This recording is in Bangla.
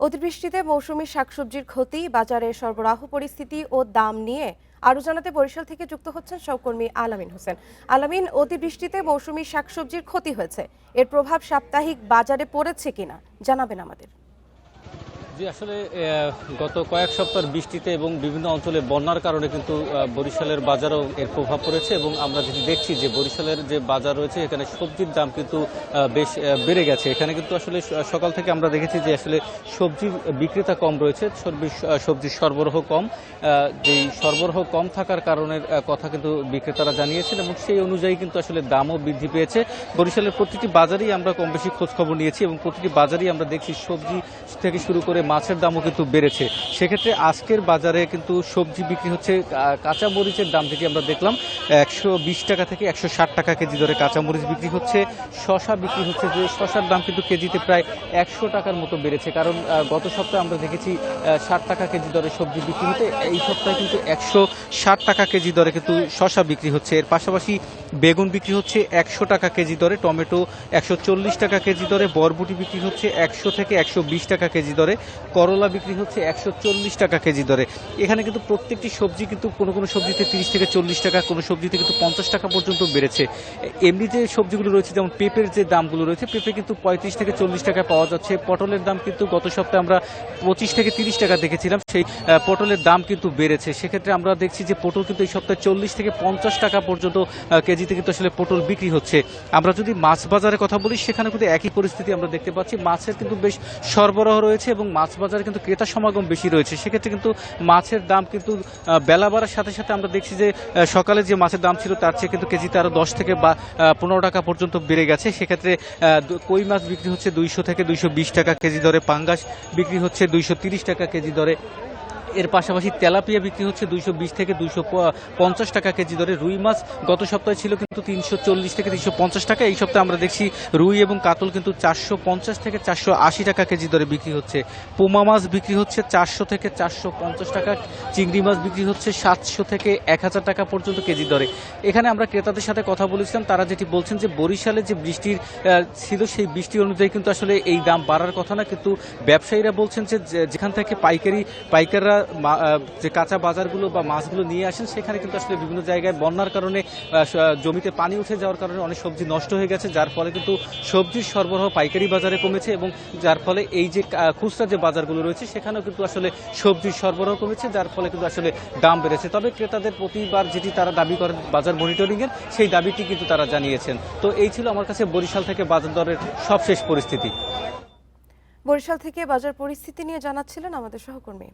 অতিবৃষ্টিতে মৌসুমী শাকসবজির ক্ষতি, বাজারে সরবরাহ পরিস্থিতি ও দাম নিয়ে আরো জানাতে বরিশাল থেকে যুক্ত হচ্ছেন সহকর্মী আলামিন হোসেন। আলামিন, অতিবৃষ্টিতে মৌসুমী শাকসবজির ক্ষতি হয়েছে, এর প্রভাব সাপ্তাহিক বাজারে পড়েছে কিনা জানাবেন আমাদের। জি, আসলে গত কয়েক সপ্তাহের বৃষ্টিতে এবং বিভিন্ন অঞ্চলে বন্যার কারণে কিন্তু বরিশালের বাজারেও এর প্রভাব পড়েছে এবং আমরা যেটি দেখছি যে বরিশালের যে বাজার রয়েছে এখানে সবজির দাম কিন্তু বেশ বেড়ে গেছে। এখানে কিন্তু আসলে সকাল থেকে আমরা দেখেছি যে আসলে সবজির বিক্রেতা কম রয়েছে, সবজির সরবরাহ কম। যেই সরবরাহ কম থাকার কারণের কথা কিন্তু বিক্রেতারা জানিয়েছেন এবং সেই অনুযায়ী কিন্তু আসলে দামও বৃদ্ধি পেয়েছে। বরিশালের প্রতিটি বাজারেই আমরা কম বেশি খোঁজখবর নিয়েছি এবং প্রতিটি বাজারেই আমরা দেখছি সবজি থেকে শুরু করে মাছের দামও কিন্তু বেড়েছে। সেক্ষেত্রে আজকের বাজারে কিন্তু সবজি বিক্রি হচ্ছে, কাঁচা মরিচের দাম থেকে আমরা দেখলাম 120 টাকা থেকে 160 টাকা কেজি দরে কাঁচা মরিচ বিক্রি হচ্ছে। শশা বিক্রি হচ্ছে, যে শশার দাম কিন্তু কেজিতে প্রায় 100 টাকার মতো বেড়েছে, কারণ গত সপ্তাহে আমরা দেখেছি 60 টাকা কেজি দরে সবজি বিক্রি হতে, এই সপ্তাহে কিন্তু 160 টাকা কেজি দরে কিন্তু শশা বিক্রি হচ্ছে। এর পাশাপাশি বেগুন বিক্রি হচ্ছে 100 টাকা কেজি দরে, টমেটো 140 টাকা কেজি দরে, বরবটি বিক্রি হচ্ছে 100 থেকে 120 টাকা কেজি দরে, করলা বিক্রি হচ্ছে 140 টাকা কেজি দরে। এখানে কিন্তু প্রত্যেকটি সবজি কিন্তু কোনো কোনো সবজিতে 30 থেকে 40 টাকা, কোনো সবজিতে কিন্তু 50 টাকা পর্যন্ত বেড়েছে। এমনি যে সবজিগুলো রয়েছে, যেমন পেঁপের যে দামগুলো রয়েছে, পেঁপে কিন্তু 35 থেকে 40 টাকা পাওয়া যাচ্ছে। পটলের দাম কিন্তু গত সপ্তাহে আমরা 25 থেকে 30 টাকা দেখেছিলাম, সেই পটলের দাম কিন্তু বেড়েছে। সেক্ষেত্রে আমরা দেখছি যে পটল কিন্তু এই সপ্তাহে 40 থেকে 50 টাকা পর্যন্ত কেজিতে কিন্তু আসলে পটল বিক্রি হচ্ছে। আমরা যদি মাছ বাজারের কথা বলি, সেখানে কিন্তু একই পরিস্থিতি আমরা দেখতে পাচ্ছি। মাছের কিন্তু বেশ সরবরাহ রয়েছে এবং মাছ বাজারে কিন্তু ক্রেতা সমাগম বেশি রয়েছে। সেক্ষেত্রে কিন্তু মাছের দাম কিন্তু বেলা বাড়ার সাথে সাথে আমরা দেখছি যে সকালে যে মাছের দাম ছিল তার চেয়ে কিন্তু কেজিতে আরো 10 থেকে 15 টাকা পর্যন্ত বেড়ে গেছে। সেক্ষেত্রে কই মাছ বিক্রি হচ্ছে 200 থেকে 220 টাকা কেজি দরে, পাঙ্গাস বিক্রি হচ্ছে 230 টাকা কেজি দরে। এর পাশাপাশি তেলাপিয়া বিক্রি হচ্ছে 220 থেকে 250 টাকা কেজি দরে। রুই মাছ গত সপ্তাহে ছিল কিন্তু 340 থেকে 350 টাকা, এই সপ্তাহে আমরা দেখছি রুই এবং কাতল কিন্তু 450 থেকে 480 টাকা কেজি দরে বিক্রি হচ্ছে। পোমা মাছ বিক্রি হচ্ছে 400 থেকে 450 টাকা, চিংড়ি মাছ বিক্রি হচ্ছে 700 থেকে 1000 টাকা পর্যন্ত কেজি দরে। এখানে আমরা ক্রেতাদের সাথে কথা বলেছিলাম, তারা যেটি বলছেন যে বরিশালে যে বৃষ্টির ছিল সেই বৃষ্টি অনুযায়ী কিন্তু আসলে এই দাম বাড়ার কথা না, কিন্তু ব্যবসায়ীরা বলছেন যে যেখান থেকে পাইকাররা যে কাঁচা বাজারগুলো বা মাছগুলো নিয়ে আসেন, সেখানে কিন্তু আসলে বিভিন্ন জায়গায় বন্যার কারণে জমিতে পানি উঠে যাওয়ার কারণে অনেক সবজি নষ্ট হয়ে গেছে, যার ফলে কিন্তু সবজির সরবরাহ পাইকারি বাজারে কমেছে এবং যার ফলে এই যে খুচরা যে বাজারগুলো রয়েছে সেখানেও কিন্তু আসলে সবজির সরবরাহ কমেছে, যার ফলে কিন্তু আসলে দাম বেড়েছে। তবে ক্রেতাদের প্রতিবার যেটি তারা দাবি করেন বাজার মনিটরিংয়ের, সেই দাবিটি কিন্তু তারা জানিয়েছেন। তো এই ছিল আমার কাছে বরিশাল থেকে বাজার দরের সবশেষ পরিস্থিতি। বরিশাল থেকে বাজার পরিস্থিতি নিয়ে জানাচ্ছিলেন আমাদের সহকর্মী।